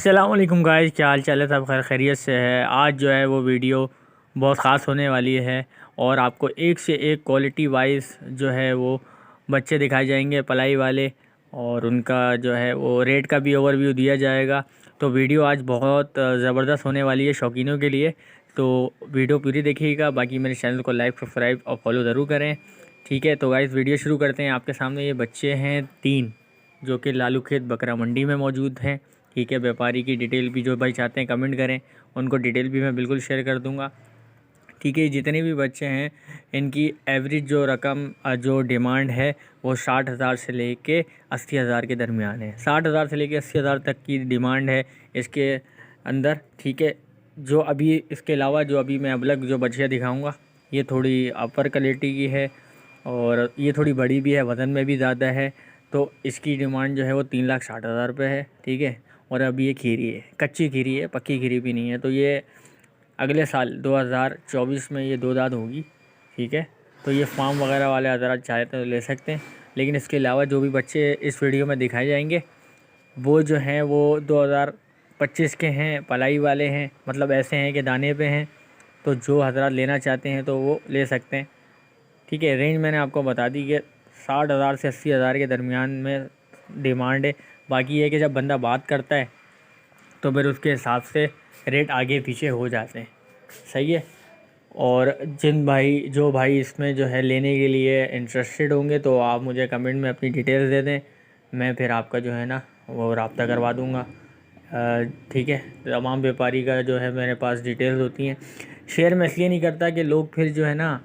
अस्सलाम वालेकुम गाइस, क्या हाल चाल है? सब खैरियत से है। आज जो है वो वीडियो बहुत ख़ास होने वाली है और आपको एक से एक क्वालिटी वाइज जो है वो बच्चे दिखाए जाएंगे पलाई वाले, और उनका जो है वो रेट का भी ओवरव्यू दिया जाएगा। तो वीडियो आज बहुत ज़बरदस्त होने वाली है शौकीनों के लिए, तो वीडियो पूरी देखिएगा। बाकी मेरे चैनल को लाइक, सब्सक्राइब और फॉलो ज़रूर करें। ठीक है, तो गाइस वीडियो शुरू करते हैं। आपके सामने ये बच्चे हैं 3 जो कि लालू खेत बकरा मंडी में मौजूद हैं। ठीक है, व्यापारी की डिटेल भी जो भाई चाहते हैं कमेंट करें, उनको डिटेल भी मैं बिल्कुल शेयर कर दूंगा। ठीक है, जितने भी बच्चे हैं इनकी एवरेज जो रकम जो डिमांड है वो 60,000 से लेके 80,000 के दरमियान है। 60,000 से लेके 80,000 तक की डिमांड है इसके अंदर। ठीक है, जो अभी इसके अलावा जो अभी मैं अबलग जो बच्चियाँ दिखाऊंगा ये थोड़ी अपर क्वालिटी की है और ये थोड़ी बड़ी भी है, वज़न में भी ज़्यादा है। तो इसकी डिमांड जो है वो 3,60,000 रुपये है। ठीक है, और अभी ये खीरी है, कच्ची खीरी है, पक्की खीरी भी नहीं है। तो ये अगले साल 2024 में ये 2 दांत होगी। ठीक है, तो ये फार्म वगैरह वाले हज़रात चाहे तो ले सकते हैं। लेकिन इसके अलावा जो भी बच्चे इस वीडियो में दिखाए जाएंगे वो जो हैं वो 2025 के हैं, पलाई वाले हैं, मतलब ऐसे हैं कि दाने पे हैं। तो जो हज़रात लेना चाहते हैं तो वो ले सकते हैं। ठीक है, रेंज मैंने आपको बता दी कि 60,000 से 80,000 के दरमियान में डिमांड है। बाकी ये कि जब बंदा बात करता है तो फिर उसके हिसाब से रेट आगे पीछे हो जाते हैं। सही है, और जो भाई इसमें जो है लेने के लिए इंटरेस्टेड होंगे तो आप मुझे कमेंट में अपनी डिटेल्स दे दें, मैं फिर आपका जो है ना वो रब्ता करवा दूँगा। ठीक है, तमाम व्यापारी का जो है मेरे पास डिटेल्स होती हैं। शेयर मैं इसलिए नहीं करता कि लोग फिर जो है ना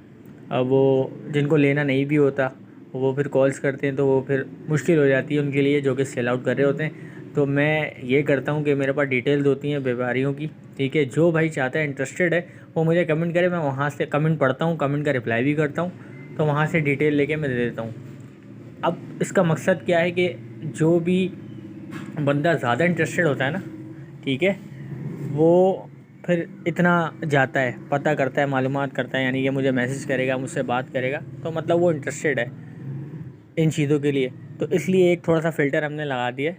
वो जिनको लेना नहीं भी होता वो फिर कॉल्स करते हैं, तो वो फिर मुश्किल हो जाती है उनके लिए जो कि सेल आउट कर रहे होते हैं। तो मैं ये करता हूँ कि मेरे पास डिटेल्स होती हैं व्यापारियों की। ठीक है, जो भाई चाहता है, इंटरेस्टेड है, वो मुझे कमेंट करे, मैं वहाँ से कमेंट पढ़ता हूँ, कमेंट का रिप्लाई भी करता हूँ, तो वहाँ से डिटेल लेके मैं दे देता हूँ। अब इसका मकसद क्या है कि जो भी बंदा ज़्यादा इंटरेस्टेड होता है ना, ठीक है, वो फिर इतना जाता है, पता करता है, मालूमात करता है, यानी कि मुझे मैसेज करेगा, मुझसे बात करेगा, तो मतलब वो इंटरेस्टेड है इन चीज़ों के लिए। तो इसलिए एक थोड़ा सा फ़िल्टर हमने लगा दिया है,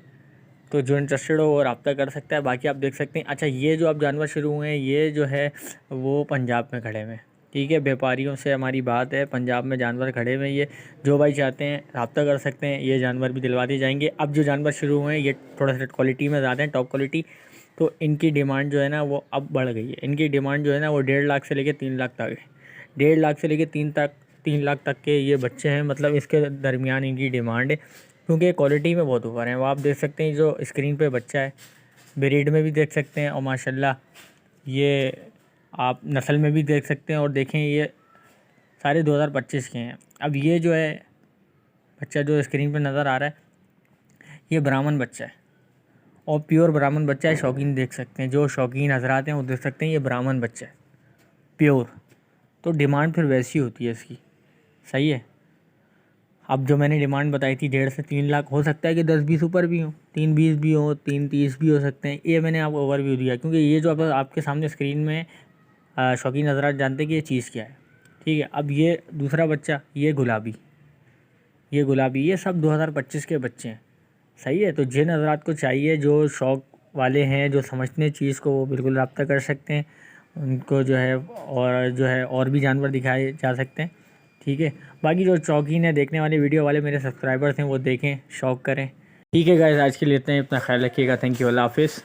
तो जो इंटरेस्टेड हो वो रब्ता कर सकता है। बाकी आप देख सकते हैं। अच्छा, ये जो अब जानवर शुरू हुए हैं ये जो है वो पंजाब में खड़े हुए हैं। ठीक है, व्यापारियों से हमारी बात है, पंजाब में जानवर खड़े हुए हैं। ये जो भाई चाहते हैं रब्ता कर सकते हैं, ये जानवर भी दिलवा दिए जाएंगे। अब जो जानवर शुरू हुए हैं ये थोड़ा सा क्वालिटी में ज़्यादा है, टॉप क्वालिटी, तो इनकी डिमांड जो है ना वो अब बढ़ गई है। इनकी डिमांड जो है ना वो 1.5 लाख से लेकर 3 लाख तक है। 1.5 लाख से लेकर 3 लाख तक के ये बच्चे हैं, मतलब इसके दरमियान इनकी डिमांड है, क्योंकि क्वालिटी में बहुत ऊपर हैं। वो आप देख सकते हैं, जो स्क्रीन पे बच्चा है ब्रीड में भी देख सकते हैं, और माशाल्लाह ये आप नस्ल में भी देख सकते हैं। और देखें ये सारे 2025 के हैं। अब ये जो है बच्चा जो स्क्रीन पे नज़र आ रहा है ये ब्राह्मण बच्चा है, और प्योर ब्राह्मण बच्चा है। शौकीन देख सकते हैं, जो शौकीन हजरात हैं वो देख सकते हैं ये ब्राह्मण बच्चा है प्योर। तो डिमांड फिर वैसी होती है इसकी। सही है, अब जो मैंने डिमांड बताई थी 1.5 से 3 लाख, हो सकता है कि 10-20 ऊपर भी हो, 3-20 भी हो, 3-30 भी हो सकते हैं। ये मैंने आपको ओवरव्यू दिया, क्योंकि ये जो अब आपके सामने स्क्रीन में शौकीन हजरात जानते हैं कि ये चीज़ क्या है। ठीक है, अब ये दूसरा बच्चा, ये गुलाबी, ये सब 2025 के बच्चे हैं। सही है, तो जिन हजरात को चाहिए, जो शौक़ वाले हैं, जो समझते हैं चीज़ को, वो बिल्कुल रब्ता कर सकते हैं। उनको जो है और भी जानवर दिखाए जा सकते हैं। ठीक है, बाकी जो शौकीन है देखने वाले, वीडियो वाले मेरे सब्सक्राइबर्स हैं, वो देखें, शौक़ करें। ठीक है गाइस, आज के लिए इतना ही। अपना ख्याल रखिएगा। थैंक यू, अल्लाह हाफिज़।